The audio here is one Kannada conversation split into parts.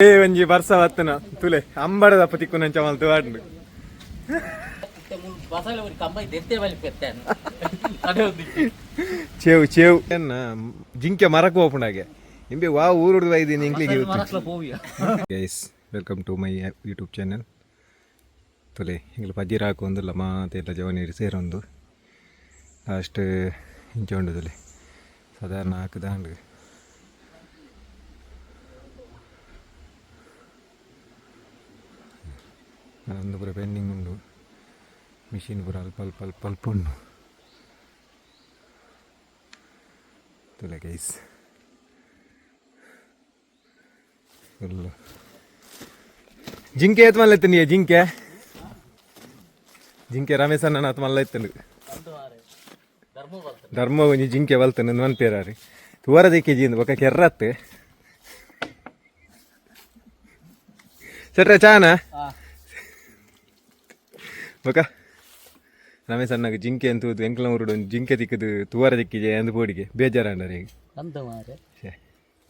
ಒಂಜಿ ಬರ್ಸ ಬತ್ತನ ತುಲೆ ಅಂಬಡದ ಪತಿಕ್ಕುನಂಚ ಮಲ್ತು ಆಡ್ನು ಚೇವು ಚೇವು ಎನ್ನ ಜಿಂಕೆ ಮರಕ್ಕೆ ಓಪನಾಗೆ ನಿಂಬೆ ವಾ ಊರುಡ್ದು ಐದಿನ ಇಂಗ್ಲಿಗೆ guys welcome to my YouTube channel ತುಲೆ ಹಿಂಗೆ ಪಜ್ಜಿರ ಹಾಕೊಂದಿಲ್ಲ ಮಾತೆಲ್ಲ ಜವನೀರು ಸೇರೊಂದು ಅಷ್ಟು ಇಂಚ ಉಂಡು ತುಲೆ ಸಾಧಾರಣ ಹಾಕದಾಂಡು ಒಂದು ಪೂರ ಪೆಂಡಿಂಗ್ ಉಂಡು ಮಿಷಿನ್ ಪೂರ ಅಲ್ಪ ಅಲ್ಪ ಅಲ್ಪ ಅಲ್ಪ ಉಂಡು ತುಲೆ ಗೈಸ್ ಫುಲ್ಲು ಜಿಂಕೆ ಎತ್ ಮಲ್ಲ ಎತ್ತನಿ ಜಿಂಕೆ ಜಿಂಕೆ ರಮೇಶ್ ಅಣ್ಣ ಆತ ಮಲ್ಲ ಎತ್ತನು ಧರ್ಮ ಒಂಜಿ ಜಿಂಕೆ ಬಲ್ತನ ಮನ್ಪೇರಾರಿ ತೂರದಕ್ಕೆ ಜೀಂದು ಬೊಕ್ಕ ಕೆರ್ರತ್ತೆ ಸಟ್ರ ಚಾನ ಬೊಕ್ಕ ರಮೇಶ್ ಅಣ್ಣಗೆ ಜಿಂಕೆ ಅಂತ ಎಂಕ್ಲ ಊರುಡು ಒಂದು ಜಿಂಕೆ ತಿಕ್ಕದು ತೂವರ ದಿಕ್ಕಿಗೆ ಅಂದು ಬೋಡಿಗೆ ಬೇಜಾರಂಡಾರ ಈಗ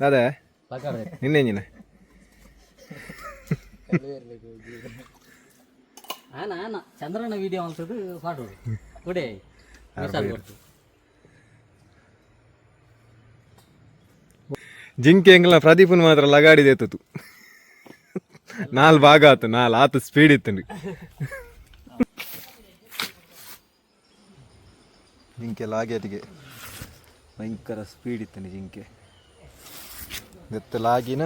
ದಾದಾ ನಿನ್ನೆಂಜಿನ ಚಂದ್ರನ ವಿಡಿಯೋ ಅಂತದ್ದು ಪಾಡೋದು ಕೊಡೆ ಜಿಂಕೆ ಎಂಗ್ಲ ಪ್ರದೀಪನ್ ಮಾತ್ರ ಲಗಾಡಿದೆ ಎತ್ತತು ನಾಲ್ ಭಾಗ ಆತು ನಾಲ್ ಆತು ಸ್ಪೀಡ್ ಇತ್ತು ಜಿಂಕೆ ಲಾಗೇಟಿಗೆ ಭಯಂಕರ ಸ್ಪೀಡ್ ಇತ್ತು ಜಿಂಕೆ ಲಾಗಿನ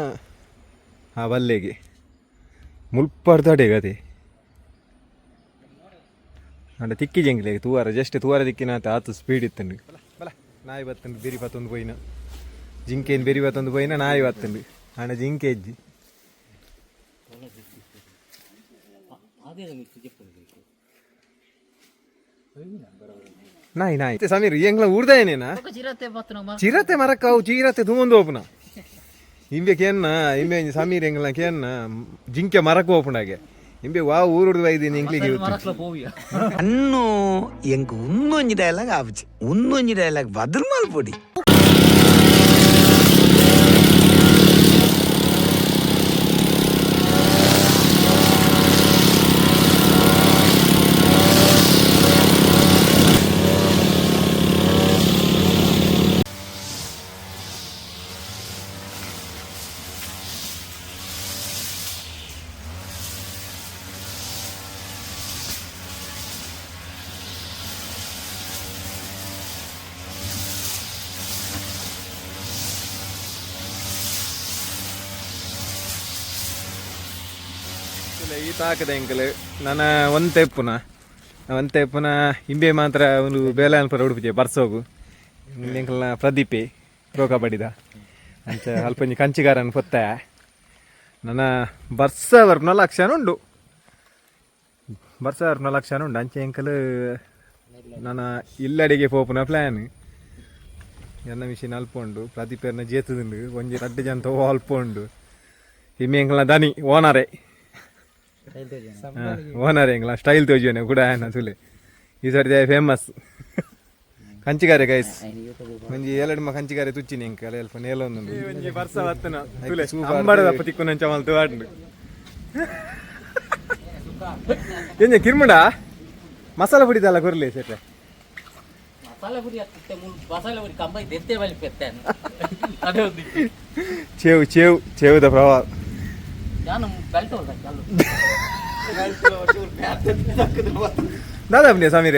ಆ ಬಲ್ಲೆಗೆ ಮುಲ್ಪಡ್ದಾಡೆ ಅದೇ ಅಂಡ ತಿಕ್ಕಿ ಜಂಗ್ಲೆ ತೂವಾರ ಜಸ್ಟ್ ತೂವಾರ ದಿಕ್ಕಿನ ಆತು ಸ್ಪೀಡ್ ಇತ್ತಂಡು ಬಲ ನಾಯಿ ಬತ್ತಂಡು ಬೆರಿ ಬತ್ತೊಂದು ಪೋಯಿನ ಜಿಂಕೆನ್ ಬೆರಿ ಬತ್ತೊಂದು ಪೋಯಿನ ನಾಯಿ ಬತ್ತಂಡು ಅಣ್ಣ ಜಿಂಕೆ ಇಜ್ಜಿ ನಾಯಿ ನಾಯಿ ಸಮೀರ್ ಎಂಗ್ಲ ಊರ್ದ ಏನೇನಾ ಚಿರತೆ ಮರಕ್ಕಾವು ಚಿರತೆ ತುಂಬೊಂದು ಓಪನ ಇಂಬೆ ಕೇನ್ನ ಇಂಬೆ ಸಮೀರ್ ಎಂಗ್ಲ ಕೇನ್ನ ಜಿಂಕೆ ಮರಕ್ಕೆ ಓಪನಾಗೆ ಇಂಬೆ ವಾ ಊರುಡ್ದು ಐದಿನ ಇಂಗ್ಲಿಗೆ ಅನ್ನು ಎಂಕ್ ಉನ್ನೊಂಜಿ ಡೈಲಾಗ್ ಆಪುಜಿ ಉನ್ನೊಂಜಿ ಡೈಲಾಗ್ ಬದಲು ಮಲ್ಪೊಡಿ ಈ ತಾಕದ ಎಂಕಲ್ ನನ್ನ ಒಂತೆಪ್ಪುನ ಇಂಬೆ ಮಾತ್ರ ಒಂದು ಬೇಲೆ ಅನ್ಪರ ಉಡುಪಿಗೆ ಬರ್ಸೋಗು ಎಂಕಲ್ನ ಪ್ರದೀಪೆ ರೋಗ ಬಡಿದ ಅಂಚ ಅಲ್ಪಂಜಿ ಕಂಚಿಗಾರನ ಪೊತ್ತ ನನ್ನ ಬರ್ಸವರ್ನ ಲಕ್ಷಣ ಉಂಡು ಅಂಚೆ ಎಂಕಲ್ ನನ್ನ ಇಲ್ಲಡಿಗೆ ಪೋಪುನ ಪ್ಲ್ಯಾನ್ ಎನ್ನ ಮಿಷಿನ್ ಅಲ್ಪ ಉಂಡು ಪ್ರದೀಪರ್ನ ಜೇತದುಂಡು ಒಂಜಿ ರಡ್ಡು ಜಂತ ಅಲ್ಪ ಉಂಡು ಹಿಮ್ಮೆ ಎಂಕಲ್ನ ದನಿ ಓನರ್ ಎಂಗ್ಲ ಸ್ಟೈಲ್ ತೋಜೋನೆ ಕೂಡ ತುಲೆ ಈ ಸರ್ತಿ ಫೇಮಸ್ ಕಂಚಿಗಾರೆ ಗೈಸ್ ಒಂಜಿ ಏಲಡ್ಮ ಕಂಚಿಗಾರೆ ತುಚ್ಚಿನಿ ಎಂಕ ಅಲ್ಪ ನೇಲ ಒಂದೊಂದು ಬರ್ಸ ಬತ್ತನ ತುಲೆ ಅಂಬಡದ ಪತಿಕ್ಕುನಂಚ ಮಲ್ತು ಆಡ್ನು ಎಂಜ ಕಿರ್ಮುಡ ಮಸಾಲ ಪುಡಿದಲ್ಲ ಕೊರ್ಲಿ ಸೆಟ್ರೆ ಚೇವು ಚೇವು ಚೇವುದ ಪ್ರಭಾವ दादा समीर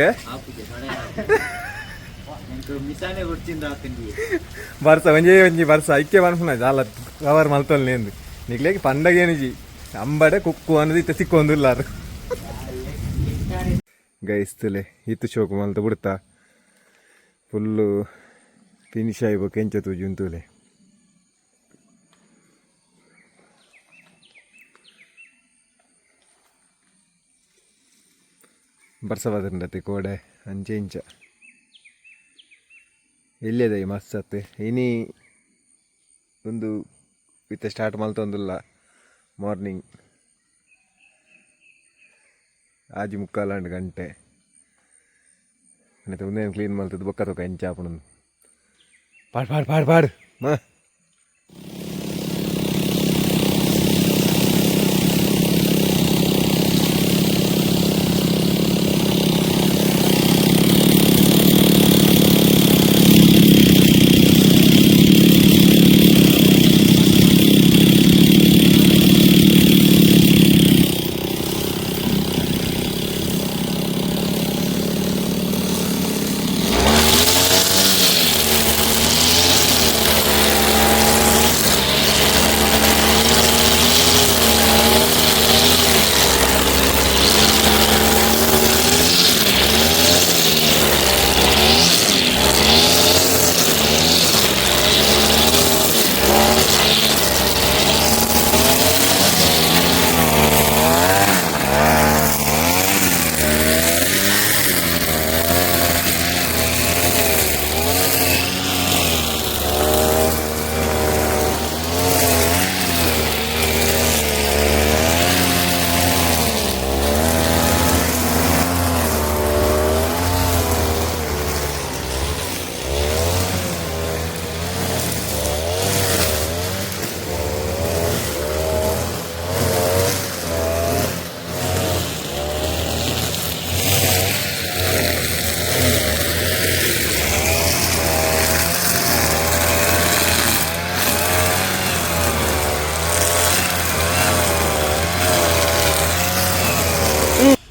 ಬರ್ಸ ಒಂಜಿ ಬರ್ಸ ಐಕ್ಯ ಅನ್ಪುನ ಜಾಲ ಕವರ್ ಮಲ್ತೊಲ್ ನೇಂದು ನಿಗ್ಲೇಗೆ ಪಂಡಗೇನಿಜಿ ಅಂಬಡೆ ಕುಕ್ಕು ಅನ್ನೋದು ಇತ್ತ ಸಿಕ್ಕೊಂದಿಲ್ಲಾರು ಗೈಸ್ತಲೆ ಇತ್ತು ಶೋಕು ಮಲ್ತ ಬಿಡ್ತಾ ಫುಲ್ಲು ಫಿನಿಶ್ ಆಯ್ಬೇಕು ಕೆಂಚ ತೂಜು ಅಂತೂಲೆ ಬರ್ಸವಾದ್ರತೆ ಕೋಡೆ ಅಂಚೆ ಇಂಚ ಇಲ್ಲದೆ ಮಸ್ತ್ ಇನಿ ಒಂದು ವಿತ್ ಸ್ಟಾರ್ಟ್ ಮಲ್ತೊಂದಿಲ್ಲ ಮಾರ್ನಿಂಗ್ ಆಜಿ 3:15 ಗಂಟೆ ಮತ್ತೆ ಒಂದೇನು ಕ್ಲೀನ್ ಮಾಡ್ತದ್ದು ಬೊಕ್ಕ ತೊಕ ಎಂಚ ಆಪುಣಂದು ಪಾಡ್ ಪಾಡ್ ಪಾಡ್ ಪಾಡ್ ಮಾ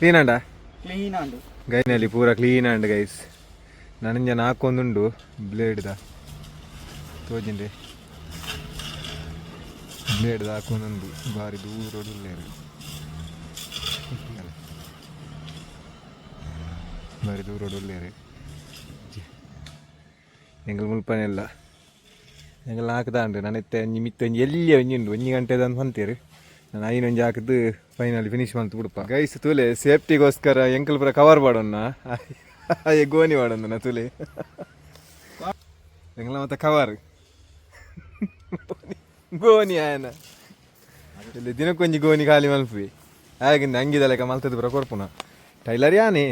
ಕ್ಲೀನ್ ಅಂಡ ಕ್ಲೀನ್ ಆಂಡು ಗೈನಲ್ಲಿ ಪೂರ ಕ್ಲೀನ್ ಅಂಡ್ ಗೈಸ್ ನನಂಜನ ಹಾಕೊಂದುಂಡು ಬ್ಲೇಡ್ದ ತೋಜಿಂಡೆ ಬ್ಲೇಡ್ದ ಹಾಕೊಂದುಂಡು ಬಾರಿ ದೂರ ಒಳ್ಳೆಯರು ಬಾರಿ ದೂರ ಒಳ್ಳೆಯರು ಎಂಗಲ್ ಮುಲ್ಪನೆಲ್ಲ ಎಂಗಲ್ ಹಾಕ್ದಾಂಡ್ರೆ ನಾನು ಇತ್ತೆ ಒಂಜಿ ಮಿತ್ತೊಂಜಿ ಎಲ್ಲಿ ಒಂಜಿ ಉಂಡು 1 ಗಂಟೆದಂದು ಬಂತೀರಿ ನಾನು ಐನೊಂಜಿ ಹಾಕಿದ್ದು ಫೈನಲಿ ಫಿನಿಶ್ ಮಾಡ್ತು ಬಿಡಪ್ಪ ಗೈಸ್ ತುಲೆ ಸೇಫ್ಟಿಗೋಸ್ಕರ ಎಂಕಲ್ ಪೂರ ಕವರ್ ಮಾಡೋಣ ಗೋಣಿ ಮಾಡೋಣ ನಾ ತುಲೆ ಎಂಗಲ ಮತ್ತೆ ಕವರ್ ಗೋಣಿ ಆಯನ ಇಲ್ಲಿ ದಿನಕ್ಕೊಂಜಿ ಗೋಣಿ ಖಾಲಿ ಮಲ್ಪಿ ಆಗಿಂದ ಅಂಗಿದ ಲೆಕ್ಕ ಮಲ್ತದ್ದು ಪೂರ ಕೊರ್ಪುನ ಟೈಲರ್ ಯಾನೇ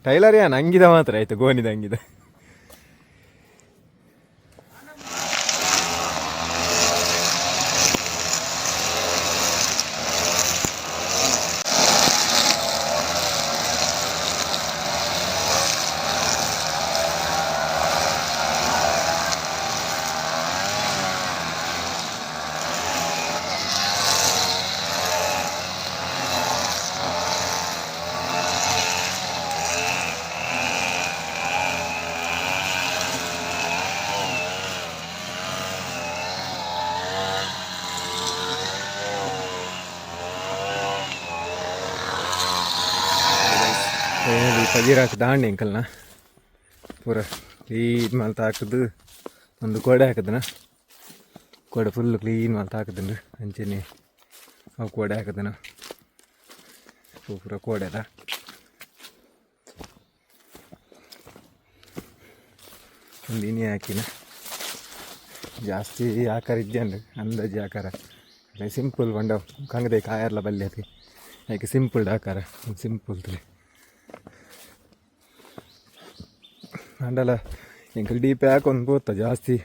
ಟೈಲರ್ ಯಾನ ಅಂಗಿದ ಮಾತ್ರ ಆಯ್ತು ಗೋಣಿದ ಅಂಗಿದ ಪಜೀರಾಕ್ ದಾಂಡೆ ಅಂಕಲ್ನ ಪೂರ ಕ್ಲೀನ್ ಮಾಲ್ತ ಹಾಕಿದ್ದು ಒಂದು ಕೋಡೆ ಹಾಕಿದನ ಕೋಡೆ ಫುಲ್ಲು ಕ್ಲೀನ್ ಮಾಲ್ತ ಹಾಕಿದನು ಅಂಚೆನೆ ಅವು ಕೋಡೆ ಹಾಕಿದನ ಪೂರ ಕೋಡೆದ ಒಂದು ಇನಿ ಹಾಕಿನ ಜಾಸ್ತಿ ಆಕಾರ ಇದ್ದಂಡು ಅಂದಾಜು ಆಕಾರ ಸಿಂಪಲ್ ಬಂಡ ಕಂಗದೆ ಕಾಯರ್ಲ ಬಲ್ಲೆ ಅದು ಯಾಕೆ ಸಿಂಪಲ್ ಆಕಾರ ಸಿಂಪಲ್ ತಲೆ ಅಂಡಲ ಎಂಕಲ್ ಡೀಪೆ ಹಾಕೊಂಡು ಹೋಗ್ತಾ ಜಾಸ್ತಿ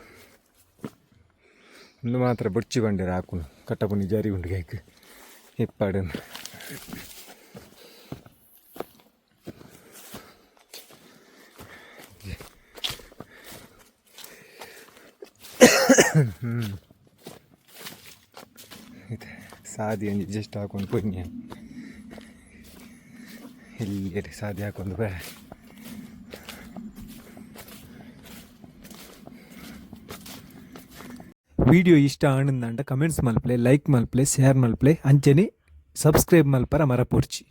ಒಂದು ಮಾತ್ರ ಬುಡ್ಚಿ ಬಂಡಿರ ಹಾಕೊಂಡು ಕಟ್ಟಪುನಿ ಜಾರಿ ಉಂಡು ಗೈಕ್ ಇಪ್ಪಾಡನ್ನು ಸಾದಿ ಅಂಜಿ ಜಸ್ಟ್ ಹಾಕೊಂಡು ಪೊನ್ಯ ಇಲ್ಲಿ ಸಾದಿ ಹಾಕೊಂಡು ಬೇ ವಿಡಿಯೋ ಇಷ್ಟ ಆನಂದಂಡ ಕಮೆಂಟ್ಸ್ ಮಲ್ಪಲೆ ಲೈಕ್ ಮಲ್ಪಲೆ ಶೇರ್ ಮಲ್ಪಲೆ ಅಂಚನೆ ಸಬ್ಸ್ಕ್ರೈಬ್ ಮಲ್ಪರ ಮರಪೋರ್ಚಿ.